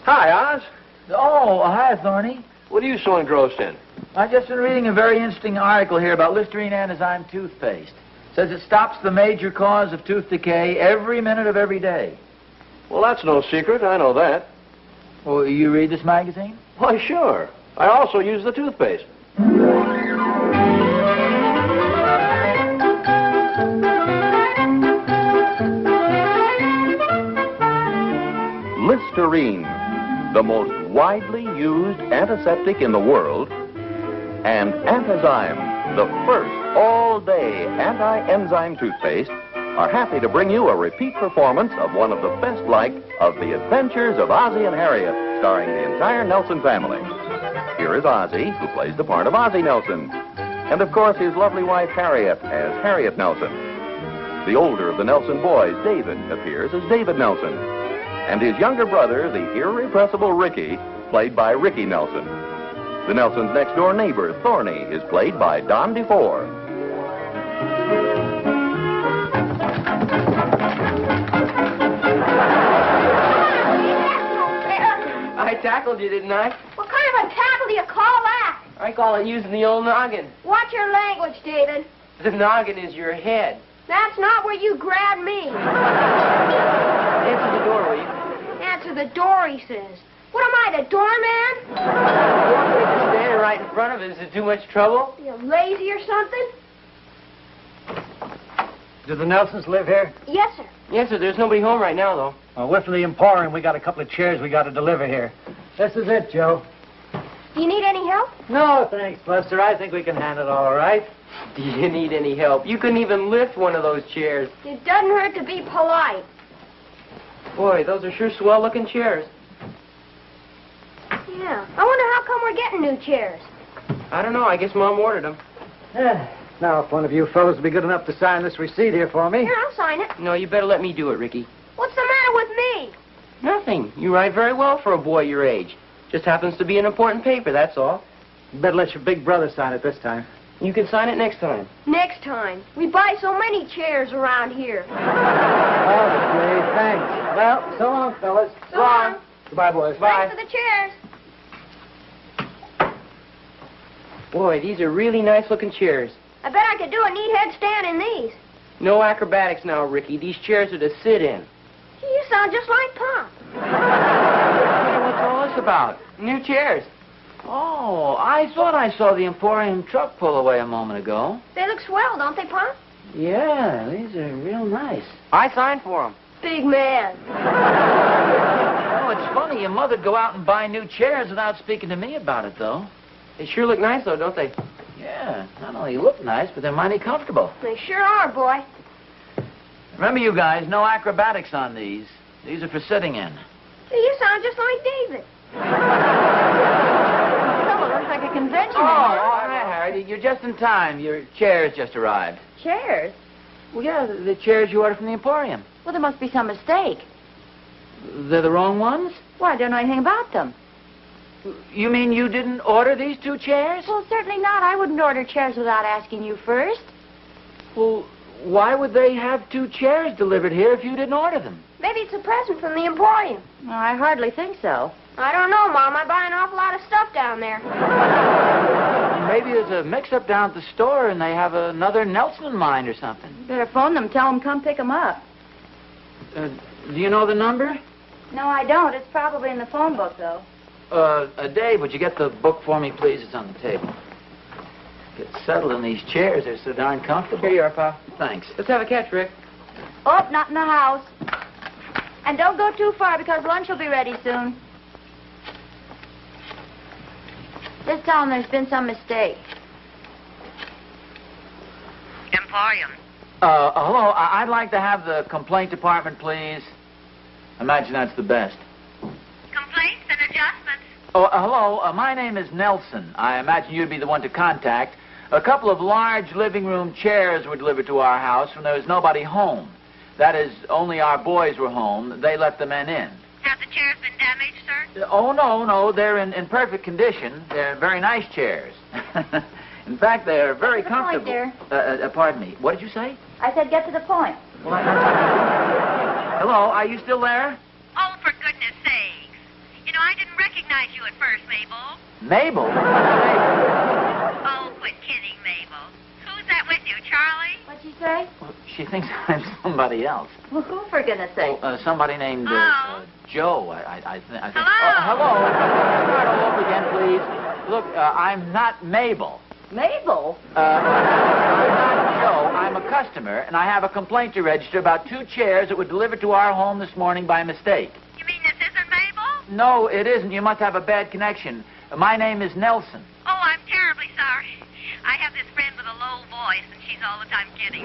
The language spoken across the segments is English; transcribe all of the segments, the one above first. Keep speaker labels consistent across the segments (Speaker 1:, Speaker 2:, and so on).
Speaker 1: Hi, Oz.
Speaker 2: Oh, hi, Thorny.
Speaker 1: What are you so engrossed in?
Speaker 2: I've just been reading a very interesting article here about Listerine Antizyme toothpaste. It says it stops the major cause of tooth decay every minute of every day.
Speaker 1: Well, that's no secret. I know that.
Speaker 2: Well, you read this magazine?
Speaker 1: Why, sure. I also use the toothpaste.
Speaker 3: Listerine, the most widely used antiseptic in the world, and Antizyme, the first all-day anti-enzyme toothpaste, are happy to bring you a repeat performance of one of the best-liked of The Adventures of Ozzie and Harriet, starring the entire Nelson family. Here is Ozzie, who plays the part of Ozzie Nelson, and of course his lovely wife Harriet as Harriet Nelson. The older of the Nelson boys, David, appears as David Nelson, and his younger brother, the irrepressible Ricky, played by Ricky Nelson. The Nelsons' next-door neighbor, Thorny, is played by Don DeFore.
Speaker 4: I tackled you, didn't I?
Speaker 5: What kind of a tackle do you call that?
Speaker 4: I call it using the old noggin.
Speaker 5: Watch your language, David.
Speaker 4: The noggin is your head.
Speaker 5: That's not where you grabbed me.
Speaker 4: Answer the door, will you?
Speaker 5: Answer the door, he says. What am I, the doorman?
Speaker 4: Standing right in front of us. Is it too much trouble?
Speaker 5: You lazy or something?
Speaker 6: Do the Nelsons live here?
Speaker 5: Yes, sir.
Speaker 4: Yes, sir. There's nobody home right now, though.
Speaker 6: Well, we're from the Emporium. We got a couple of chairs we got to deliver here. This is it, Joe.
Speaker 5: Do you need any help?
Speaker 6: No, thanks, Buster. I think we can handle it all right.
Speaker 4: Do you need any help? You couldn't even lift one of those chairs.
Speaker 5: It doesn't hurt to be polite.
Speaker 4: Boy, those are sure swell-looking chairs.
Speaker 5: Yeah. I wonder how come we're getting new chairs.
Speaker 4: I don't know. I guess Mom ordered them.
Speaker 6: Now, if one of you fellows would be good enough to sign this receipt here for me.
Speaker 5: Here, I'll sign it.
Speaker 4: No, you better let me do it, Ricky.
Speaker 5: What's the matter with me?
Speaker 4: Nothing. You write very well for a boy your age. Just happens to be an important paper, that's all.
Speaker 6: You better let your big brother sign it this time.
Speaker 4: You can sign it next time.
Speaker 5: Next time. We buy so many chairs around here.
Speaker 6: Okay, thanks. Well, so long, fellas.
Speaker 5: So long.
Speaker 6: Goodbye, boys.
Speaker 4: Bye.
Speaker 5: Thanks for the chairs.
Speaker 4: Boy, these are really nice-looking chairs.
Speaker 5: I bet I could do a neat headstand in these.
Speaker 4: No acrobatics now, Ricky. These chairs are to sit in.
Speaker 5: You sound just like Pop.
Speaker 2: What's all this about?
Speaker 4: New chairs.
Speaker 2: Oh, I thought I saw the Emporium truck pull away a moment ago.
Speaker 5: They look swell, don't they, Pop?
Speaker 2: Yeah, these are real nice.
Speaker 4: I signed for them.
Speaker 5: Big man.
Speaker 2: Oh, it's funny. Your mother'd go out and buy new chairs without speaking to me about it, though.
Speaker 4: They sure look nice, though, don't they?
Speaker 2: Yeah, not only look nice, but they're mighty comfortable.
Speaker 5: They sure are, boy.
Speaker 2: Remember, you guys, no acrobatics on these. These are for sitting in.
Speaker 5: Gee, you sound just like David.
Speaker 7: Fellow looks like a convention.
Speaker 2: Hi, Harriet. You're just in time. Your chair's just arrived.
Speaker 7: Chairs?
Speaker 2: Well, yeah, the chairs you ordered from the Emporium.
Speaker 7: Well, there must be some mistake.
Speaker 2: They're the wrong ones?
Speaker 7: Why, I don't know anything about them.
Speaker 2: You mean you didn't order these two chairs?
Speaker 7: Well, certainly not. I wouldn't order chairs without asking you first.
Speaker 2: Well, why would they have two chairs delivered here if you didn't order them?
Speaker 5: Maybe it's a present from the Emporium.
Speaker 7: Well, I hardly think so.
Speaker 5: I don't know, Mom. I buy an awful lot of stuff down there.
Speaker 2: Maybe there's a mix-up down at the store and they have another Nelson in mind or something.
Speaker 7: You better phone them, tell them come pick them up.
Speaker 2: Do you know the number?
Speaker 7: No, I don't. It's probably in the phone book, though.
Speaker 2: Dave, would you get the book for me, please? It's on the table. Get settled in these chairs. They're so darn comfortable.
Speaker 4: Here you are, Pa.
Speaker 2: Thanks.
Speaker 4: Let's have a catch, Rick.
Speaker 7: Oh, not in the house. And don't go too far because lunch will be ready soon. Just tell them there's been some mistake.
Speaker 8: Emporium.
Speaker 2: Hello. I'd like to have the complaint department, please. Imagine that's the best.
Speaker 8: Complaints and adjustments.
Speaker 2: Oh, hello. My name is Nelson. I imagine you'd be the one to contact. A couple of large living room chairs were delivered to our house when there was nobody home. That is, only our boys were home. They let the men in.
Speaker 8: Have the chairs been damaged, sir?
Speaker 2: Oh, no. They're in perfect condition. They're very nice chairs. In fact, they're very comfortable.
Speaker 7: Point, dear.
Speaker 2: Pardon me. What did you say?
Speaker 7: I said get to the point.
Speaker 2: Hello, are you still there?
Speaker 8: Oh, for goodness sakes. You know, I didn't recognize you at first, Mabel.
Speaker 2: Mabel?
Speaker 8: Oh, quit kidding, Mabel. Who's that with you, Charlie?
Speaker 7: What'd she say?
Speaker 2: Well, she thinks I'm somebody else.
Speaker 7: Well, who, for goodness sake?
Speaker 2: Somebody named
Speaker 8: Hello?
Speaker 2: Joe, I think.
Speaker 8: Hello?
Speaker 2: Hello. Start all over again, please. Look, I'm not Mabel.
Speaker 7: Mabel?
Speaker 2: I'm not Joe. I'm a customer, and I have a complaint to register about 2 chairs that were delivered to our home this morning by mistake.
Speaker 8: You mean this isn't Mabel?
Speaker 2: No, it isn't. You must have a bad connection. My name is Nelson.
Speaker 8: Oh, I'm terribly sorry. I have this friend with a low voice, and she's all the time kidding.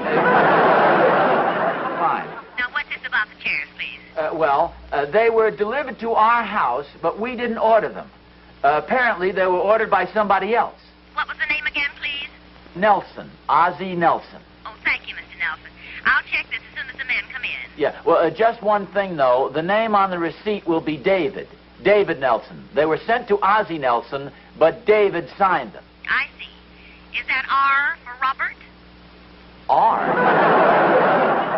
Speaker 2: Fine.
Speaker 8: Now, what's this about the chairs, please?
Speaker 2: They were delivered to our house, but we didn't order them. Apparently, they were ordered by somebody else.
Speaker 8: What was the name again, please?
Speaker 2: Nelson. Ozzie Nelson.
Speaker 8: Oh, thank you, Mr. Nelson. I'll check this as soon as the men come in.
Speaker 2: Yeah, well, just one thing, though. The name on the receipt will be David. David Nelson. They were sent to Ozzie Nelson, but David signed them.
Speaker 8: I see. Is that R for Robert?
Speaker 2: R?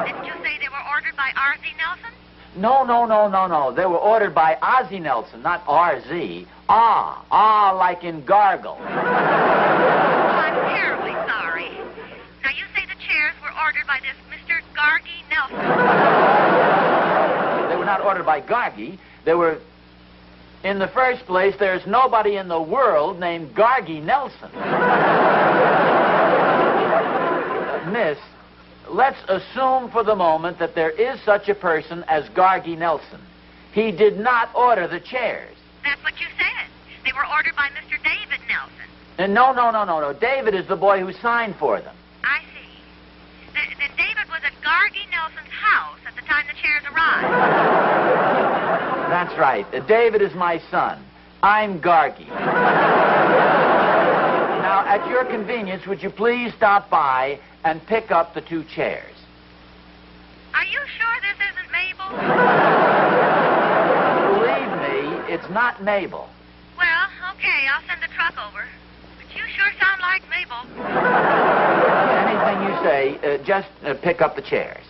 Speaker 8: Didn't you say they were ordered by R.Z. Nelson?
Speaker 2: No. They were ordered by Ozzie Nelson, not R.Z. Like in gargle.
Speaker 8: Oh, I'm terribly sorry. Now, you say the chairs were ordered by this Mr. Gargy Nelson.
Speaker 2: They were not ordered by Gargy. They were... In the first place, there's nobody in the world named Gargy Nelson. Miss, let's assume for the moment that there is such a person as Gargy Nelson. He did not order the chairs.
Speaker 8: That's what you said. They were ordered by Mr. David Nelson.
Speaker 2: And no. David is the boy who signed for them.
Speaker 8: I see. Then David was at Gargy Nelson's house at the time the chairs arrived.
Speaker 2: That's right. David is my son. I'm Gargy. Now, at your convenience, would you please stop by and pick up the 2 chairs?
Speaker 8: Are you sure this isn't Mabel?
Speaker 2: Believe me, it's not Mabel.
Speaker 8: Well, okay, I'll send the truck over. But you sure sound like Mabel.
Speaker 2: Anything you say, just pick up the chairs.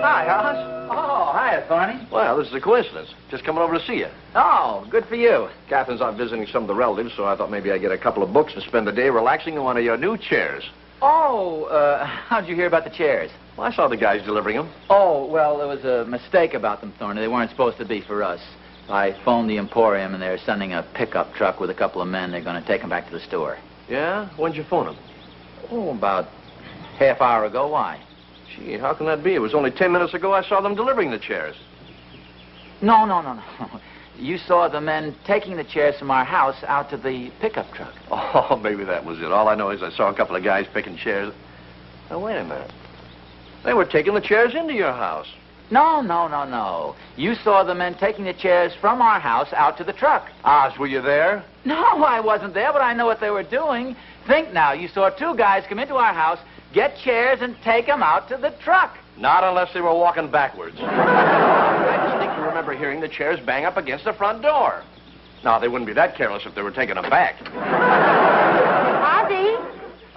Speaker 2: Hi, Oz. Oh, hiya, Thorny.
Speaker 1: Well, this is a coincidence. Just coming over to see you.
Speaker 2: Oh, good for you.
Speaker 1: Catherine's out visiting some of the relatives, so I thought maybe I'd get a couple of books and spend the day relaxing in one of your new chairs.
Speaker 2: Oh, how'd you hear about the chairs?
Speaker 1: Well, I saw the guys delivering them.
Speaker 2: Oh, well, there was a mistake about them, Thorny. They weren't supposed to be for us. I phoned the Emporium, and they're sending a pickup truck with a couple of men. They're going to take them back to the store.
Speaker 1: Yeah? When'd you phone them?
Speaker 2: Oh, about half hour ago. Why?
Speaker 1: Gee, how can that be? It was only 10 minutes ago I saw them delivering the chairs.
Speaker 2: No. You saw the men taking the chairs from our house out to the pickup truck.
Speaker 1: Oh, maybe that was it. All I know is I saw a couple of guys picking chairs. Now, wait a minute. They were taking the chairs into your house.
Speaker 2: No. You saw the men taking the chairs from our house out to the truck.
Speaker 1: Oz, were you there?
Speaker 2: No, I wasn't there, but I know what they were doing. Think now, you saw 2 guys come into our house, get chairs, and take them out to the truck.
Speaker 1: Not unless they were walking backwards. I distinctly remember hearing the chairs bang up against the front door. Now, they wouldn't be that careless if they were taking them back.
Speaker 7: Ozzie?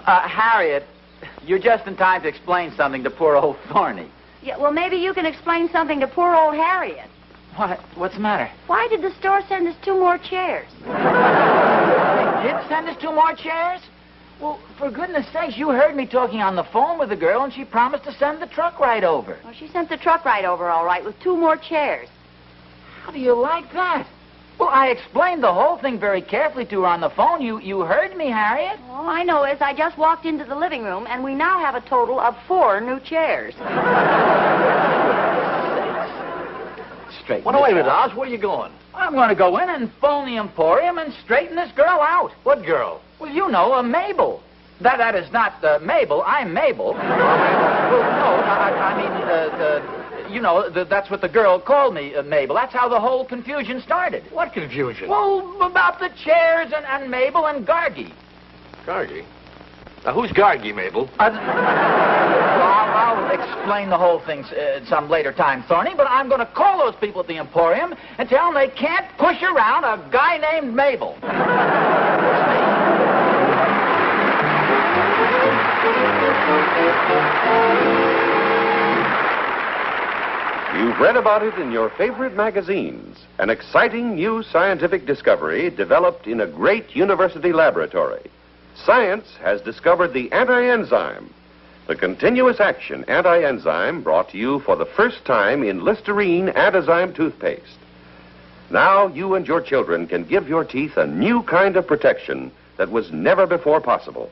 Speaker 2: Harriet, you're just in time to explain something to poor old Thorny.
Speaker 7: Yeah, well, maybe you can explain something to poor old Harriet.
Speaker 2: What? What's the matter?
Speaker 7: Why did the store send us 2 more chairs?
Speaker 2: They did send us 2 more chairs? Well, for goodness sakes, you heard me talking on the phone with the girl, and she promised to send the truck right over.
Speaker 7: Well, she sent the truck right over, all right, with 2 more chairs.
Speaker 2: How do you like that? Well, I explained the whole thing very carefully to her on the phone. You heard me, Harriet?
Speaker 7: All I know is I just walked into the living room, and we now have a total of 4 new chairs.
Speaker 2: Straighten
Speaker 1: Well, wait a
Speaker 2: this
Speaker 1: minute,
Speaker 2: out.
Speaker 1: Oz. Where are you going?
Speaker 2: I'm going to go in and phone the Emporium and straighten this girl out.
Speaker 1: What girl?
Speaker 2: Well, you know, Mabel. That is not Mabel. I'm Mabel. Well, no, I mean, you know, that's what the girl called me, Mabel. That's how the whole confusion started.
Speaker 1: What confusion?
Speaker 2: Well, about the chairs and Mabel and Gargy.
Speaker 1: Gargy? Now, who's Gargy, Mabel?
Speaker 2: Well, I'll explain the whole thing some later time, Thorny, but I'm going to call those people at the Emporium and tell them they can't push around a guy named Mabel.
Speaker 3: You've read about it in your favorite magazines. An exciting new scientific discovery developed in a great university laboratory. Science has discovered the anti-enzyme, the continuous action anti-enzyme brought to you for the first time in Listerine Antizyme toothpaste. Now you and your children can give your teeth a new kind of protection that was never before possible.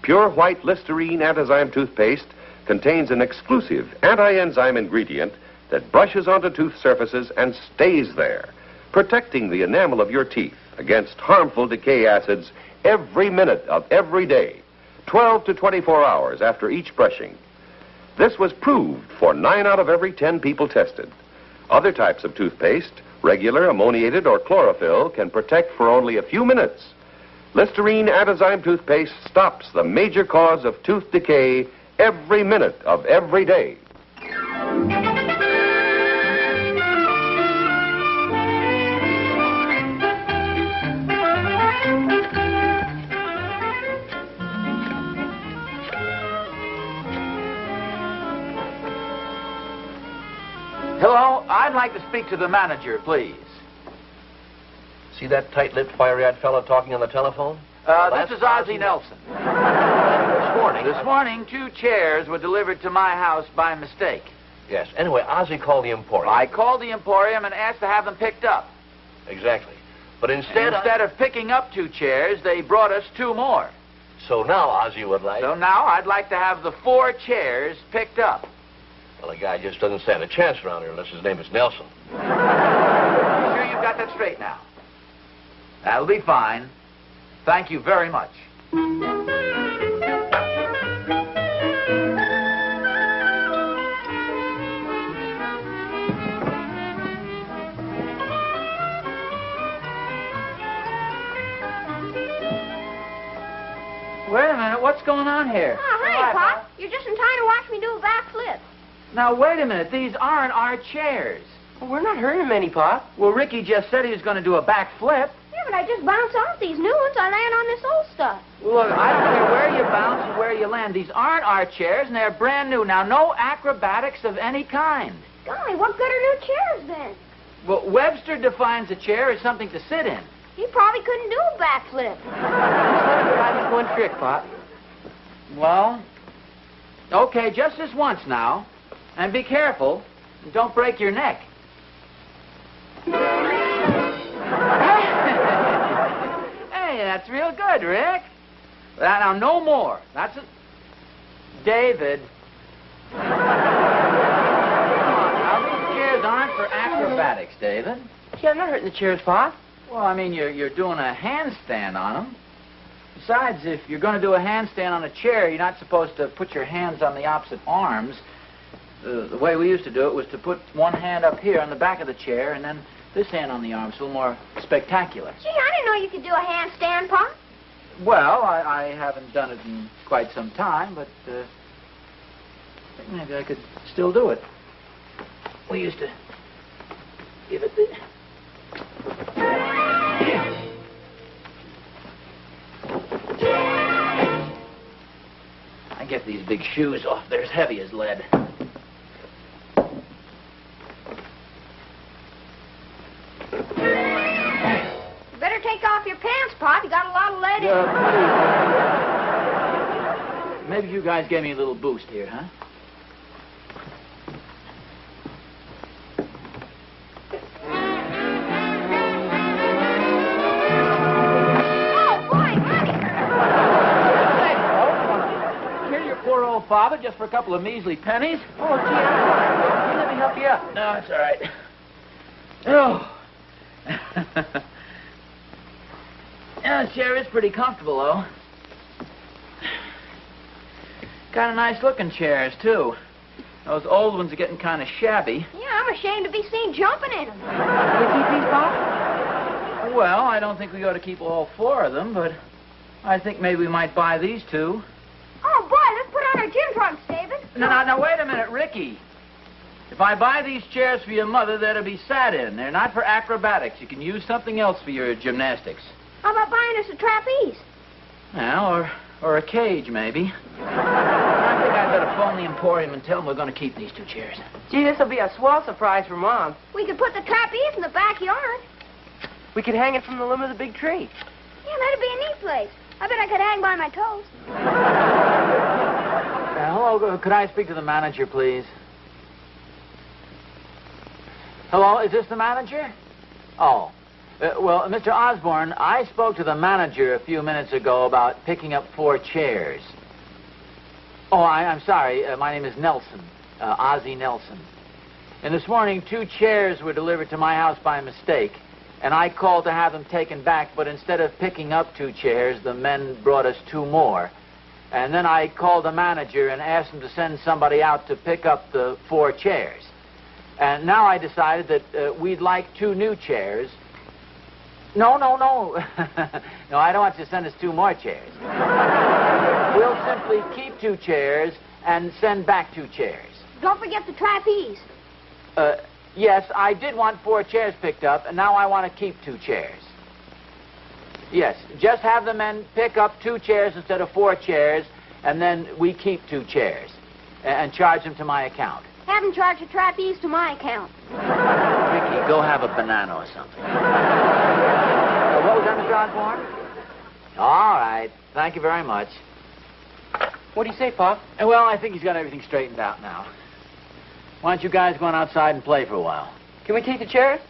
Speaker 3: Pure white Listerine Antizyme toothpaste contains an exclusive anti-enzyme ingredient that brushes onto tooth surfaces and stays there, protecting the enamel of your teeth against harmful decay acids every minute of every day, 12 to 24 hours after each brushing. This was proved for 9 out of every 10 people tested. Other types of toothpaste, regular, ammoniated, or chlorophyll, can protect for only a few minutes. Listerine Antizyme toothpaste stops the major cause of tooth decay every minute of every day.
Speaker 2: Hello, I'd like to speak to the manager, please.
Speaker 1: See that tight-lipped, fiery-eyed fellow talking on the telephone?
Speaker 2: This is Ozzie Nelson. This morning, 2 chairs were delivered to my house by mistake.
Speaker 1: Yes. Anyway, Ozzie called the Emporium.
Speaker 2: I called the Emporium and asked to have them picked up.
Speaker 1: Exactly. But instead
Speaker 2: of picking up 2 chairs, they brought us 2 more.
Speaker 1: So now Ozzie would like...
Speaker 2: So now I'd like to have the 4 chairs picked up.
Speaker 1: Well, the guy just doesn't stand a chance around here unless his name is Nelson.
Speaker 2: You sure you've got that straight now? That'll be fine. Thank you very much. Wait a minute, what's going on here?
Speaker 5: Oh, hi, Pop. You're just in time to watch me do a backflip.
Speaker 2: Now, wait a minute, these aren't our chairs.
Speaker 4: Well, we're not hurting him any, Pop.
Speaker 2: Well, Ricky just said he was going to do a backflip.
Speaker 5: Yeah, but I just bounce off these new ones. I land on this old stuff.
Speaker 2: Look, I don't care where you bounce and where you land. These aren't our chairs, and they're brand new. Now, no acrobatics of any kind.
Speaker 5: Golly, what good are new chairs then?
Speaker 2: Well, Webster defines a chair as something to sit in.
Speaker 5: He probably couldn't do a backflip.
Speaker 4: Try this one trick, Pop.
Speaker 2: Well, okay, just this once now. And be careful. And don't break your neck. Hey, that's real good, Rick. Now, no more. That's it. David. Come on, now, these chairs aren't for acrobatics, David.
Speaker 4: Yeah, I'm not hurting the chairs, Pop.
Speaker 2: Well, I mean, you're doing a handstand on them. Besides, if you're going to do a handstand on a chair, you're not supposed to put your hands on the opposite arms. The way we used to do it was to put one hand up here on the back of the chair and then this hand on the arm. It's a little more spectacular.
Speaker 5: Gee, I didn't know you could do a handstand, Pop.
Speaker 2: Well, I haven't done it in quite some time, but I think maybe I could still do it. We used to give it the... I get these big shoes off. They're as heavy as lead.
Speaker 5: You better take off your pants, Pop. You got a lot of lead in them.
Speaker 2: Maybe you guys gave me a little boost here, huh? Father, just for a couple of measly pennies. Oh, gee, I'm sorry. Let me help you up. No, it's all right. Oh. Yeah, the chair is pretty comfortable, though. Kind of nice-looking chairs, too. Those old ones are getting kind of shabby.
Speaker 5: Yeah, I'm ashamed to be seen jumping in them.
Speaker 4: Will you keep these, Pop?
Speaker 2: Well, I don't think we ought to keep all 4 of them, but I think maybe we might buy these 2.
Speaker 5: Oh, boy, let's put on our gym trunks, David.
Speaker 2: Now, wait a minute, Ricky. If I buy these chairs for your mother, they're to be sat in. They're not for acrobatics. You can use something else for your gymnastics.
Speaker 5: How about buying us a trapeze?
Speaker 2: Well, Or a cage, maybe. I think I'd better phone the Emporium and tell them we're going to keep these 2 chairs.
Speaker 4: Gee, this will be a swell surprise for Mom.
Speaker 5: We could put the trapeze in the backyard.
Speaker 4: We could hang it from the limb of the big tree.
Speaker 5: Yeah, that'd be a neat place. I bet I could hang by my toes.
Speaker 2: Hello, could I speak to the manager, please? Hello, is this the manager? Oh. Well, Mr. Osborne, I spoke to the manager a few minutes ago about picking up 4 chairs. Oh, I'm sorry. My name is Nelson, Ozzie Nelson. And this morning, 2 chairs were delivered to my house by mistake, and I called to have them taken back, but instead of picking up 2 chairs, the men brought us 2 more. And then I called the manager and asked him to send somebody out to pick up the 4 chairs. And now I decided that we'd like 2 new chairs. No. No, I don't want you to send us 2 more chairs. We'll simply keep 2 chairs and send back 2 chairs.
Speaker 5: Don't forget the trapeze.
Speaker 2: Yes, I did want 4 chairs picked up, and now I want to keep 2 chairs. Yes, just have the men pick up 2 chairs instead of 4 chairs, and then we keep 2 chairs and charge them to my account.
Speaker 5: Have them charge the trapeze to my account.
Speaker 2: Ricky, go have a banana or something. What was that, Mr. Osborne? All right. Thank you very much.
Speaker 4: What do you say, Pop?
Speaker 2: Well, I think he's got everything straightened out now. Why don't you guys go on outside and play for a while?
Speaker 4: Can we take the chairs?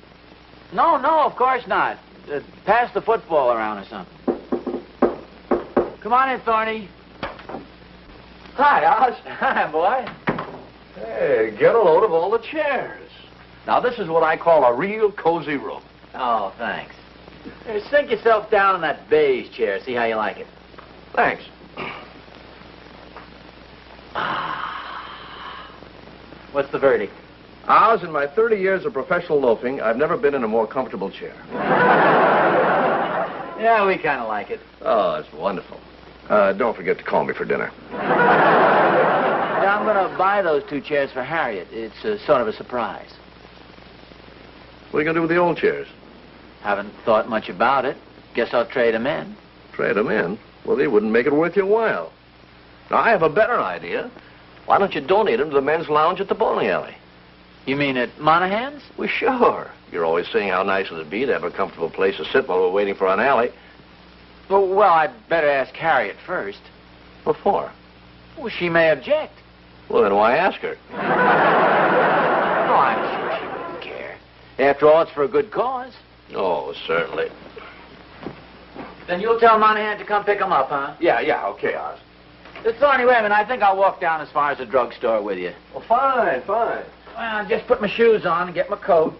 Speaker 2: No, of course not. Pass the football around or something. Come on in, Thorny. Hi, Oz. Hi, boy.
Speaker 1: Hey, get a load of all the chairs. Now, this is what I call a real cozy room.
Speaker 2: Oh, thanks. Here, sink yourself down in that beige chair. See how you like it.
Speaker 1: Thanks.
Speaker 2: What's the verdict?
Speaker 1: Oz, in my 30 years of professional loafing, I've never been in a more comfortable chair.
Speaker 2: Yeah, we kind of like it.
Speaker 1: Oh, it's wonderful. Don't forget to call me for dinner.
Speaker 2: Yeah, I'm going to buy those 2 chairs for Harriet. It's sort of a surprise.
Speaker 1: What are you going to do with the old chairs?
Speaker 2: Haven't thought much about it. Guess I'll trade them in.
Speaker 1: Trade them in? Well, they wouldn't make it worth your while. Now, I have a better idea. Why don't you donate them to the men's lounge at the bowling alley?
Speaker 2: You mean at Monahan's?
Speaker 1: Well, sure. You're always saying how nice it would be to have a comfortable place to sit while we're waiting for an alley.
Speaker 2: Well, I'd better ask Harriet first.
Speaker 1: What for?
Speaker 2: Well, she may object.
Speaker 1: Well, then why ask her?
Speaker 2: Oh, I'm sure she wouldn't care. After all, it's for a good cause.
Speaker 1: Oh, certainly.
Speaker 2: Then you'll tell Monahan to come pick them up, huh?
Speaker 1: Yeah, okay, Oz.
Speaker 2: Thorny, wait a minute. I think I'll walk down as far as the drugstore with you.
Speaker 1: Well, fine.
Speaker 2: Well, I'll just put my shoes on and get my coat.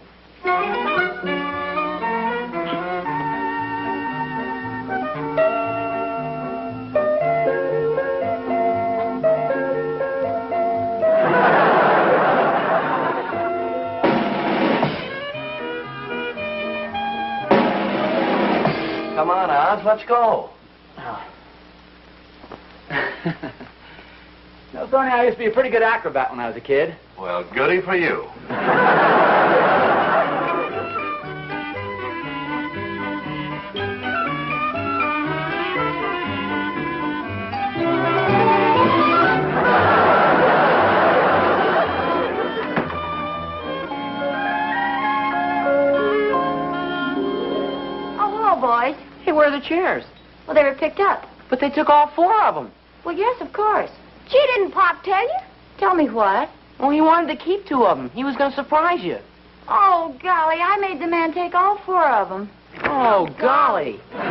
Speaker 1: Come on, Oz, let's go.
Speaker 2: No, Thorny, I used to be a pretty good acrobat when I was a kid.
Speaker 1: Well, goody for you.
Speaker 5: Oh, hello, boys.
Speaker 4: Hey, where are the chairs?
Speaker 5: Well, they were picked up.
Speaker 4: But they took all 4 of them.
Speaker 5: Well, yes, of course. Gee, didn't Pop tell you? Tell me what?
Speaker 4: Well, he wanted to keep 2 of them. He was going to surprise you.
Speaker 5: Oh, golly, I made the man take all 4 of them.
Speaker 4: Oh, golly.
Speaker 2: Hi,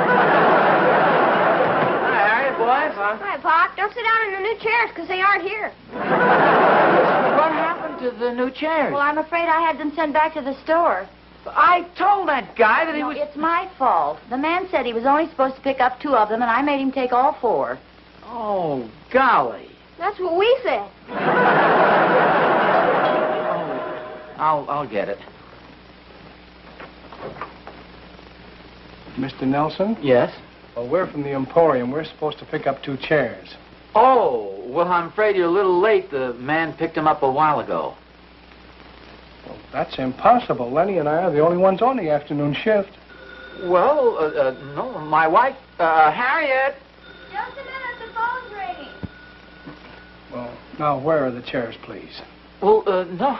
Speaker 2: Harriet, boys.
Speaker 5: Hi, Pop. Don't sit down in the new chairs, because they aren't here.
Speaker 2: What happened to the new chairs?
Speaker 5: Well, I'm afraid I had them sent back to the store.
Speaker 2: I told that guy that he
Speaker 5: No,
Speaker 2: was...
Speaker 5: it's my fault. The man said he was only supposed to pick up 2 of them, and I made him take all 4.
Speaker 2: Oh, golly.
Speaker 5: That's what we said.
Speaker 2: I'll get it.
Speaker 6: Mr. Nelson?
Speaker 2: Yes?
Speaker 6: Well, we're from the Emporium. We're supposed to pick up 2 chairs.
Speaker 2: Oh, well, I'm afraid you're a little late. The man picked them up a while ago.
Speaker 6: Well, that's impossible. Lenny and I are the only ones on the afternoon shift.
Speaker 2: Well, no, my wife, Harriet.
Speaker 5: Just a minute,
Speaker 6: Now, where are the chairs, please?
Speaker 2: Well, no,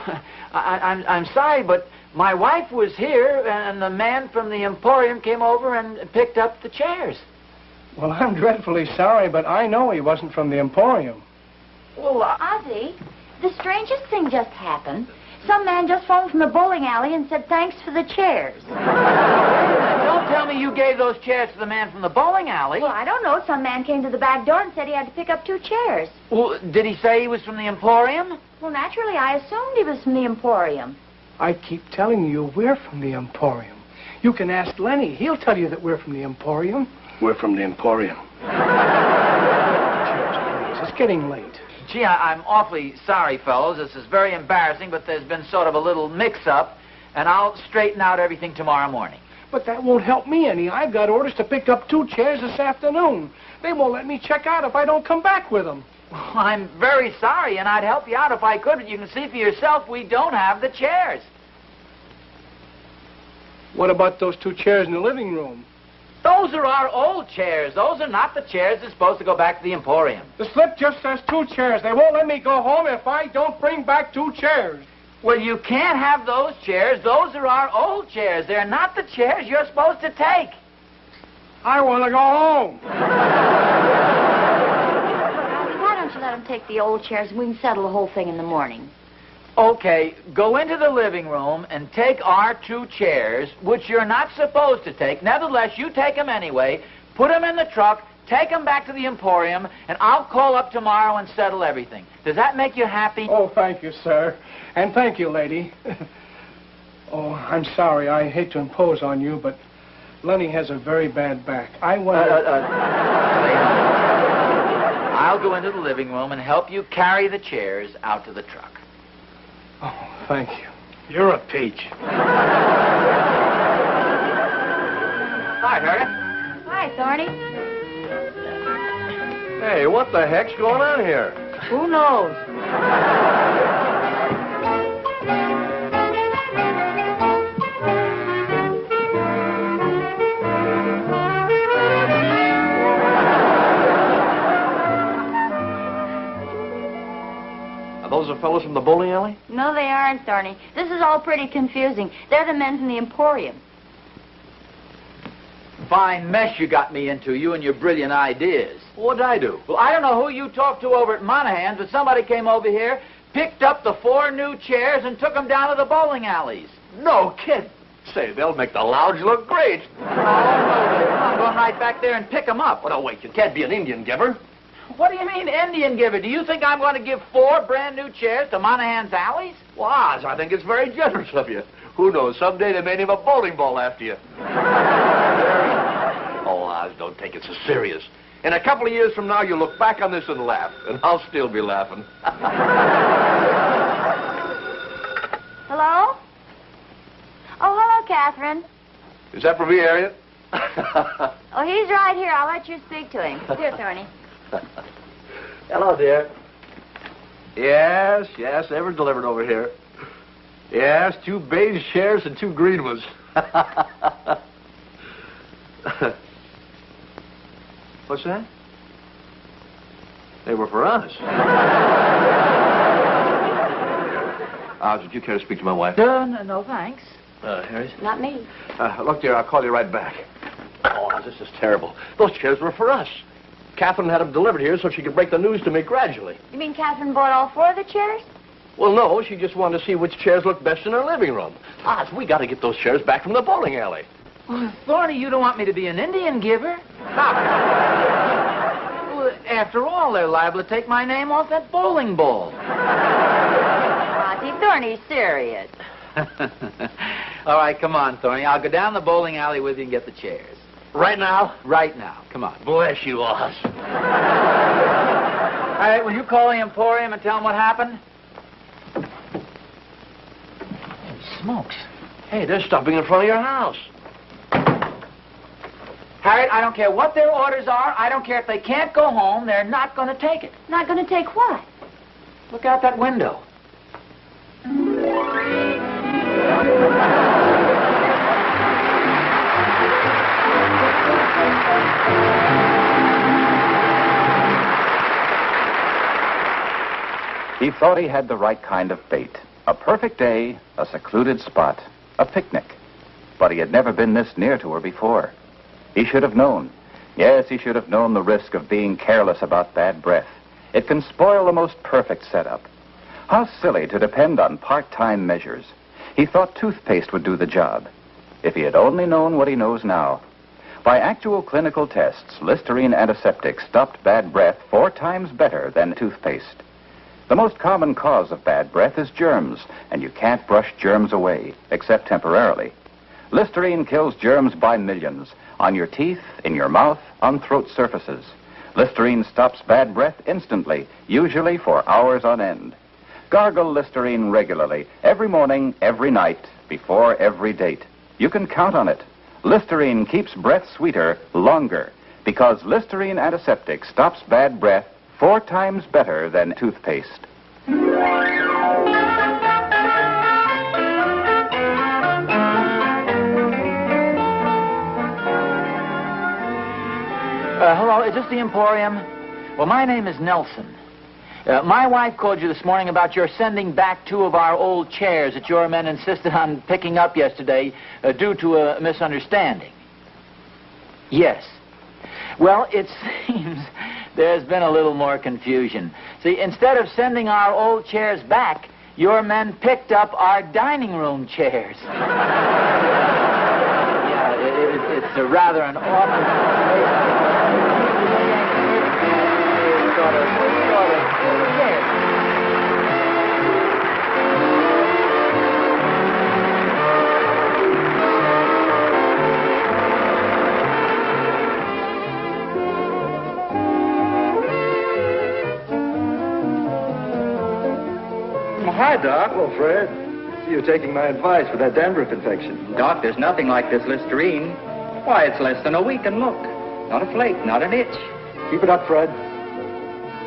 Speaker 2: I'm sorry, but my wife was here, and the man from the Emporium came over and picked up the chairs.
Speaker 6: Well, I'm dreadfully sorry, but I know he wasn't from the Emporium.
Speaker 2: Well,
Speaker 5: Ozzie, the strangest thing just happened. Some man just phoned from the bowling alley and said thanks for the chairs.
Speaker 2: Don't tell me you gave those chairs to the man from the bowling alley.
Speaker 5: Well, I don't know. Some man came to the back door and said he had to pick up 2 chairs.
Speaker 2: Well, did he say he was from the Emporium?
Speaker 5: Well, naturally, I assumed he was from the Emporium.
Speaker 6: I keep telling you we're from the Emporium. You can ask Lenny. He'll tell you that we're from the Emporium.
Speaker 1: We're from the Emporium.
Speaker 6: Chairs, please. It's getting late.
Speaker 2: Gee, I'm awfully sorry, fellows. This is very embarrassing, but there's been sort of a little mix-up, and I'll straighten out everything tomorrow morning.
Speaker 6: But that won't help me any. I've got orders to pick up 2 chairs this afternoon. They won't let me check out if I don't come back with them.
Speaker 2: Well, I'm very sorry, and I'd help you out if I could, but you can see for yourself we don't have the chairs.
Speaker 6: What about those 2 chairs in the living room?
Speaker 2: Those are our old chairs. Those are not the chairs that's supposed to go back to the Emporium.
Speaker 6: The slip just says 2 chairs. They won't let me go home if I don't bring back 2 chairs.
Speaker 2: Well, you can't have those chairs. Those are our old chairs. They're not the chairs you're supposed to take.
Speaker 6: I want to go home.
Speaker 5: Why don't you let him take the old chairs and we can settle the whole thing in the morning?
Speaker 2: Okay, go into the living room and take our 2 chairs, which you're not supposed to take. Nevertheless, you take them anyway, put them in the truck, take them back to the Emporium, and I'll call up tomorrow and settle everything. Does that make you happy?
Speaker 6: Oh, thank you, sir. And thank you, lady. Oh, I'm sorry. I hate to impose on you, but Lenny has a very bad back. I want
Speaker 2: I'll go into the living room and help you carry the chairs out to the truck.
Speaker 6: Oh, thank you. You're a peach.
Speaker 2: Hi, Harriet.
Speaker 5: Hi, Thorny.
Speaker 1: Hey, what the heck's going on here?
Speaker 5: Who knows?
Speaker 1: Are those the fellows from the bowling alley?
Speaker 5: No, they aren't, Thorny. This is all pretty confusing. They're the men from the Emporium.
Speaker 2: Fine mess you got me into, you and your brilliant ideas.
Speaker 1: What'd I do?
Speaker 2: Well, I don't know who you talked to over at Monahan's, but somebody came over here, picked up the 4 new chairs, and took them down to the bowling alleys.
Speaker 1: No kid. Say, they'll make the lounge look great.
Speaker 2: Oh, no, I'm going right back there and pick them up.
Speaker 1: Well, no, wait. You can't be an Indian giver.
Speaker 2: What do you mean, Indian giver? Do you think I'm going to give 4 brand new chairs to Monahan's alleys?
Speaker 1: Well, Oz, I think it's very generous of you. Who knows? Someday they may name a bowling ball after you. Oh, Oz, don't take it so serious. In a couple of years from now, you'll look back on this and laugh, and I'll still be laughing.
Speaker 5: Hello? Oh, hello, Catherine.
Speaker 1: Is that for me, Harriet?
Speaker 5: Oh, he's right here. I'll let you speak to him. Here, Thorny.
Speaker 1: Hello, dear. Yes, they were delivered over here. Yes, 2 beige chairs and 2 green ones. What's that? They were for us. Oz, would you care to speak to my wife?
Speaker 2: No, thanks.
Speaker 1: Harriet?
Speaker 5: Not me.
Speaker 1: Look, dear, I'll call you right back. Oh, Oz, this is terrible. Those chairs were for us. Catherine had them delivered here so she could break the news to me gradually.
Speaker 5: You mean Catherine bought all 4 of the chairs?
Speaker 1: Well, no, she just wanted to see which chairs looked best in her living room. Oz, we got to get those chairs back from the bowling alley.
Speaker 2: Well, Thorny, you don't want me to be an Indian giver?
Speaker 1: Stop it.
Speaker 2: Well, after all, they're liable to take my name off that bowling ball.
Speaker 5: Ozzie, Thorny's serious.
Speaker 2: All right, come on, Thorny. I'll go down the bowling alley with you and get the chairs.
Speaker 1: Right now?
Speaker 2: Right now. Come on.
Speaker 1: Bless you, Oz.
Speaker 2: All right, will you call the Emporium and tell them what happened? Smokes.
Speaker 1: Hey, they're stopping in front of your house.
Speaker 2: Harriet, I don't care what their orders are. I don't care if they can't go home. They're not going to take it.
Speaker 5: Not going to take what?
Speaker 2: Look out that window.
Speaker 3: He thought he had the right kind of bait. A perfect day, a secluded spot, a picnic. But he had never been this near to her before. He should have known. Yes, he should have known the risk of being careless about bad breath. It can spoil the most perfect setup. How silly to depend on part-time measures. He thought toothpaste would do the job. If he had only known what he knows now. By actual clinical tests, Listerine antiseptic stopped bad breath 4 times better than toothpaste. The most common cause of bad breath is germs, and you can't brush germs away, except temporarily. Listerine kills germs by millions, on your teeth, in your mouth, on throat surfaces. Listerine stops bad breath instantly, usually for hours on end. Gargle Listerine regularly, every morning, every night, before every date. You can count on it. Listerine keeps breath sweeter longer, because Listerine antiseptic stops bad breath 4 times better than toothpaste.
Speaker 2: Hello, is this the Emporium? Well, my name is Nelson. My wife called you this morning about your sending back 2 of our old chairs that your men insisted on picking up yesterday due to a misunderstanding. Yes. Well, it seems there's been a little more confusion. See, instead of sending our old chairs back, your men picked up our dining room chairs. Yeah, it's a rather an awful situation. Sort of, yes.
Speaker 1: Hi, Doc. Well, Fred, see you taking my advice for that dandruff infection.
Speaker 9: Doc, there's nothing like this Listerine. Why, it's less than a week, and look. Not a flake, not an itch.
Speaker 1: Keep it up, Fred.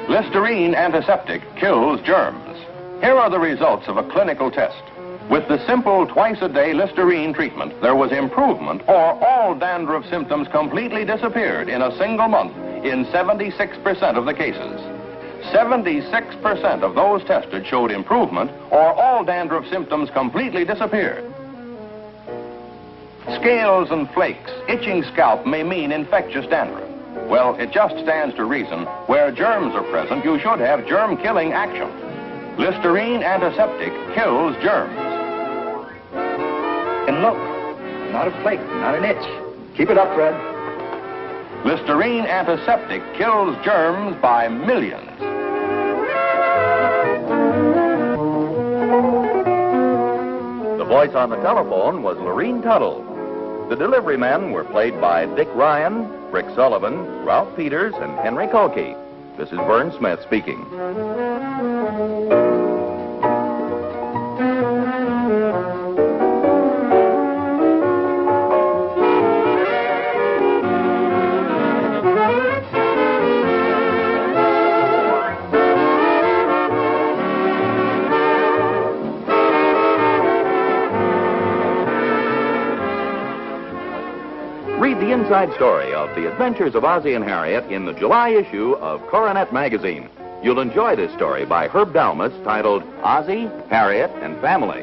Speaker 3: Listerine antiseptic kills germs. Here are the results of a clinical test. With the simple twice-a-day Listerine treatment, there was improvement, or all dandruff symptoms completely disappeared in a single month in 76% of the cases. 76% of those tested showed improvement, or all dandruff symptoms completely disappeared. Scales and flakes, itching scalp may mean infectious dandruff. Well, it just stands to reason, where germs are present, you should have germ-killing action. Listerine antiseptic kills germs.
Speaker 9: And look, not a flake, not an itch.
Speaker 1: Keep it up, Fred.
Speaker 3: Listerine antiseptic kills germs by millions. The voice on the telephone was Lorene Tuttle. The delivery men were played by Dick Ryan, Rick Sullivan, Ralph Peters, and Henry Kolke. This is Vern Smith speaking. Read the inside story of the adventures of Ozzie and Harriet in the July issue of Coronet magazine. You'll enjoy this story by Herb Dalmas titled Ozzie, Harriet, and Family.